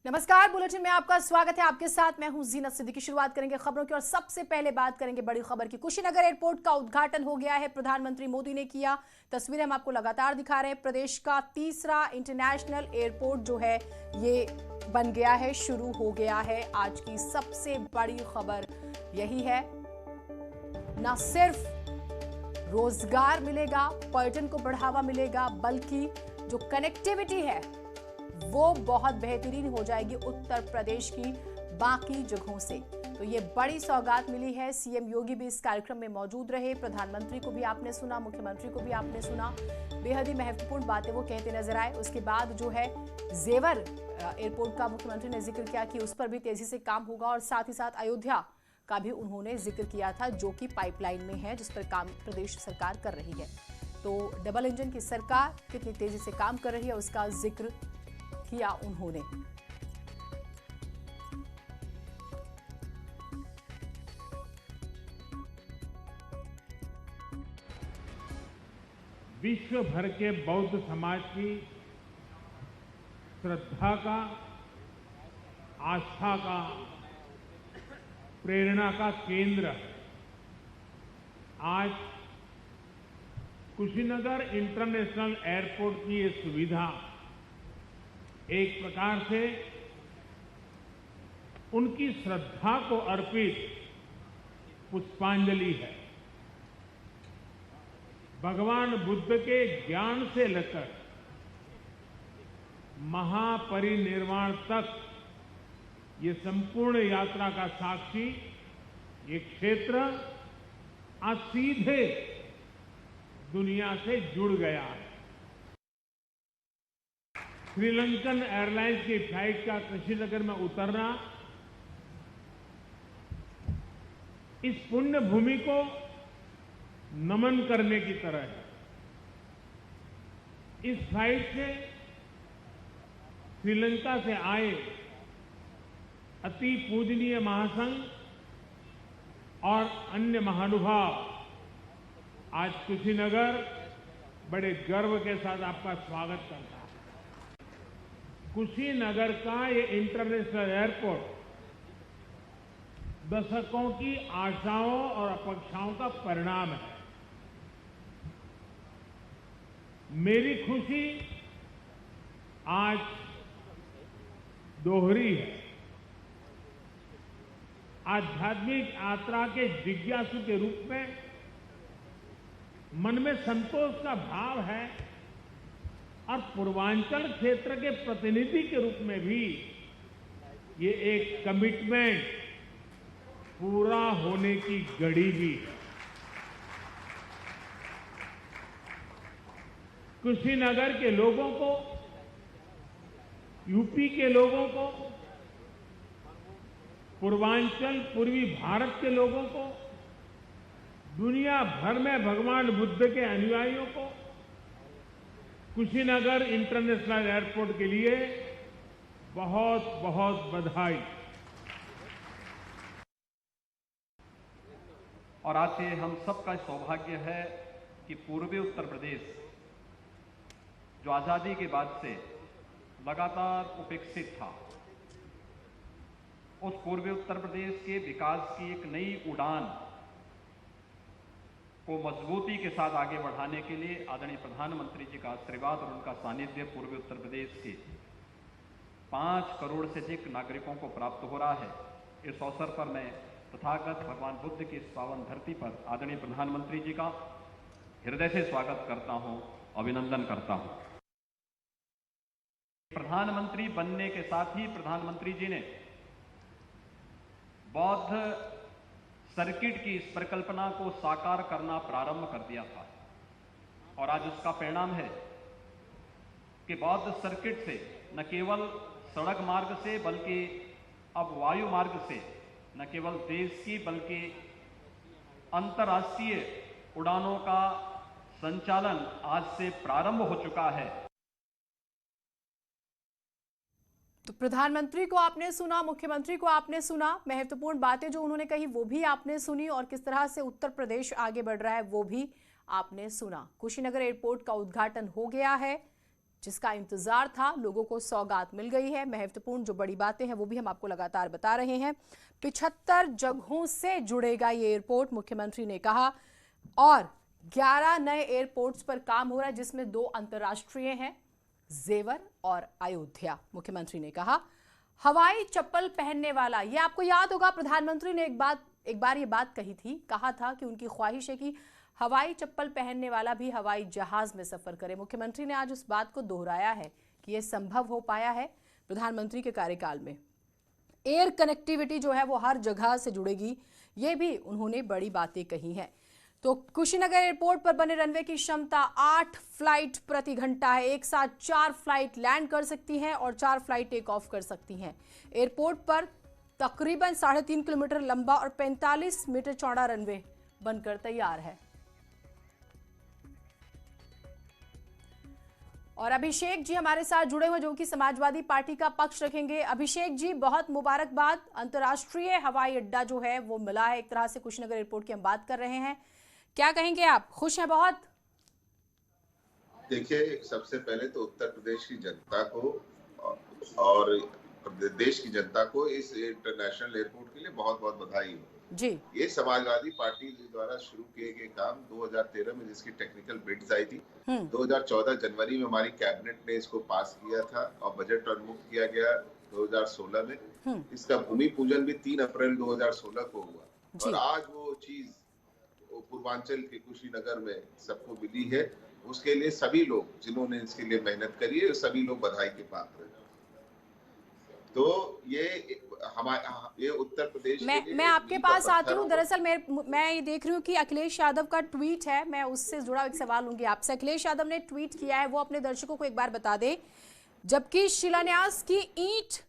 नमस्कार, बुलेटिन में आपका स्वागत है। आपके साथ मैं हूं जीनत सिद्दीकी। शुरुआत करेंगे खबरों की और सबसे पहले बात करेंगे बड़ी खबर की। कुशीनगर एयरपोर्ट का उद्घाटन हो गया है, प्रधानमंत्री मोदी ने किया। तस्वीरें हम आपको लगातार दिखा रहे हैं। प्रदेश का तीसरा इंटरनेशनल एयरपोर्ट जो है ये बन गया है, शुरू हो गया है। आज की सबसे बड़ी खबर यही है, न सिर्फ रोजगार मिलेगा, पर्यटन को बढ़ावा मिलेगा, बल्कि जो कनेक्टिविटी है वो बहुत बेहतरीन हो जाएगी उत्तर प्रदेश की बाकी जगहों से। तो ये बड़ी सौगात मिली है। सीएम योगी भी इस कार्यक्रम में मौजूद रहे। प्रधानमंत्री को भी आपने सुना, मुख्यमंत्री को भी आपने सुना। बेहद ही महत्वपूर्ण बातें वो कहते नजर आए। उसके बाद जो है जेवर एयरपोर्ट का मुख्यमंत्री ने जिक्र किया कि उस पर भी तेजी से काम होगा, और साथ ही साथ अयोध्या का भी उन्होंने जिक्र किया था, जो कि पाइपलाइन में है, जिस पर काम प्रदेश सरकार कर रही है। तो डबल इंजन की सरकार कितनी तेजी से काम कर रही है उसका जिक्र किया उन्होंने। विश्व भर के बौद्ध समाज की श्रद्धा का, आस्था का, प्रेरणा का केंद्र आज कुशीनगर इंटरनेशनल एयरपोर्ट की ये सुविधा एक प्रकार से उनकी श्रद्धा को अर्पित पुष्पांजलि है। भगवान बुद्ध के ज्ञान से लेकर महापरिनिर्वाण तक ये संपूर्ण यात्रा का साक्षी ये क्षेत्र आज सीधे दुनिया से जुड़ गया है। श्रीलंकन एयरलाइंस की फ्लाइट का कुशीनगर में उतरना इस पुण्य भूमि को नमन करने की तरह है। इस फ्लाइट से श्रीलंका से आए अति पूजनीय महासंघ और अन्य महानुभाव आज कुशीनगर बड़े गर्व के साथ आपका स्वागत करता है। कुशीनगर का ये इंटरनेशनल एयरपोर्ट दशकों की आशाओं और अपेक्षाओं का परिणाम है। मेरी खुशी आज दोहरी है। आध्यात्मिक यात्रा के जिज्ञासु के रूप में मन में संतोष का भाव है, और पूर्वांचल क्षेत्र के प्रतिनिधि के रूप में भी ये एक कमिटमेंट पूरा होने की घड़ी भी है। कुशीनगर के लोगों को, यूपी के लोगों को, पूर्वांचल पूर्वी भारत के लोगों को, दुनिया भर में भगवान बुद्ध के अनुयायियों को कुशीनगर इंटरनेशनल एयरपोर्ट के लिए बहुत बहुत बधाई। और आज ये हम सबका सौभाग्य है कि पूर्वी उत्तर प्रदेश जो आजादी के बाद से लगातार उपेक्षित था, उस पूर्वी उत्तर प्रदेश के विकास की एक नई उड़ान को मजबूती के साथ आगे बढ़ाने के लिए आदरणीय प्रधानमंत्री जी का आशीर्वाद और उनका सानिध्य पूर्वी उत्तर प्रदेश के 5 करोड़ से अधिक नागरिकों को प्राप्त हो रहा है। इस अवसर पर मैं तथागत भगवान बुद्ध की इस पावन धरती पर आदरणीय प्रधानमंत्री जी का हृदय से स्वागत करता हूं, अभिनंदन करता हूं। प्रधानमंत्री बनने के साथ ही प्रधानमंत्री जी ने बौद्ध सर्किट की इस परिकल्पना को साकार करना प्रारंभ कर दिया था, और आज उसका परिणाम है कि बौद्ध सर्किट से न केवल सड़क मार्ग से बल्कि अब वायु मार्ग से न केवल देश की बल्कि अंतर्राष्ट्रीय उड़ानों का संचालन आज से प्रारंभ हो चुका है। तो प्रधानमंत्री को आपने सुना, मुख्यमंत्री को आपने सुना, महत्वपूर्ण बातें जो उन्होंने कही वो भी आपने सुनी, और किस तरह से उत्तर प्रदेश आगे बढ़ रहा है वो भी आपने सुना। कुशीनगर एयरपोर्ट का उद्घाटन हो गया है। जिसका इंतजार था, लोगों को सौगात मिल गई है। महत्वपूर्ण जो बड़ी बातें हैं वो भी हम आपको लगातार बता रहे हैं। 75 जगहों से जुड़ेगा ये एयरपोर्ट, मुख्यमंत्री ने कहा, और 11 नए एयरपोर्ट्स पर काम हो रहा है, जिसमें 2 अंतर्राष्ट्रीय हैं, जेवर और अयोध्या। मुख्यमंत्री ने कहा हवाई चप्पल पहनने वाला, ये आपको याद होगा प्रधानमंत्री ने एक बार ये बात कही थी, कहा था कि उनकी ख्वाहिश है कि हवाई चप्पल पहनने वाला भी हवाई जहाज में सफर करे। मुख्यमंत्री ने आज उस बात को दोहराया है कि यह संभव हो पाया है प्रधानमंत्री के कार्यकाल में। एयर कनेक्टिविटी जो है वो हर जगह से जुड़ेगी, ये भी उन्होंने बड़ी बातें कही हैं। तो कुशीनगर एयरपोर्ट पर बने रनवे की क्षमता 8 फ्लाइट प्रति घंटा है। एक साथ 4 फ्लाइट लैंड कर सकती हैं और 4 फ्लाइट टेक ऑफ कर सकती हैं। एयरपोर्ट पर तकरीबन 3.5 किलोमीटर लंबा और 45 मीटर चौड़ा रनवे बनकर तैयार है। और अभिषेक जी हमारे साथ जुड़े हुए, जो कि समाजवादी पार्टी का पक्ष रखेंगे। अभिषेक जी, बहुत मुबारकबाद। अंतर्राष्ट्रीय हवाई अड्डा जो है वो मिला है एक तरह से, कुशीनगर एयरपोर्ट की हम बात कर रहे हैं, क्या कहेंगे आप? खुश हैं बहुत? देखिए, सबसे पहले तो उत्तर प्रदेश की जनता को और देश की जनता को इस इंटरनेशनल एयरपोर्ट के लिए बहुत बहुत बधाई हो जी। ये समाजवादी पार्टी द्वारा शुरू किए गए काम 2013 में जिसकी टेक्निकल बिड्स आई थी, 2014 जनवरी में हमारी कैबिनेट ने इसको पास किया था और बजट उन्मुक्त किया गया 2016 में। इसका भूमि पूजन भी 3 अप्रैल 2016 को हुआ और आज वो चीज पूर्वांचल के कुशीनगर में सबको मिली है। उसके लिए सभी लोग जिन्होंने इसके लिए मेहनत करी है, सभी लोग बधाई के पात्र हैं। तो ये उत्तर प्रदेश मैं आपके पास आती हूँ। दरअसल मैं ये देख रही हूँ कि अखिलेश यादव का ट्वीट है, मैं उससे जुड़ा एक सवाल लूंगी आपसे। अखिलेश यादव ने ट्वीट किया है, वो अपने दर्शकों को एक बार बता दें। जबकि शिलान्यास की ईंट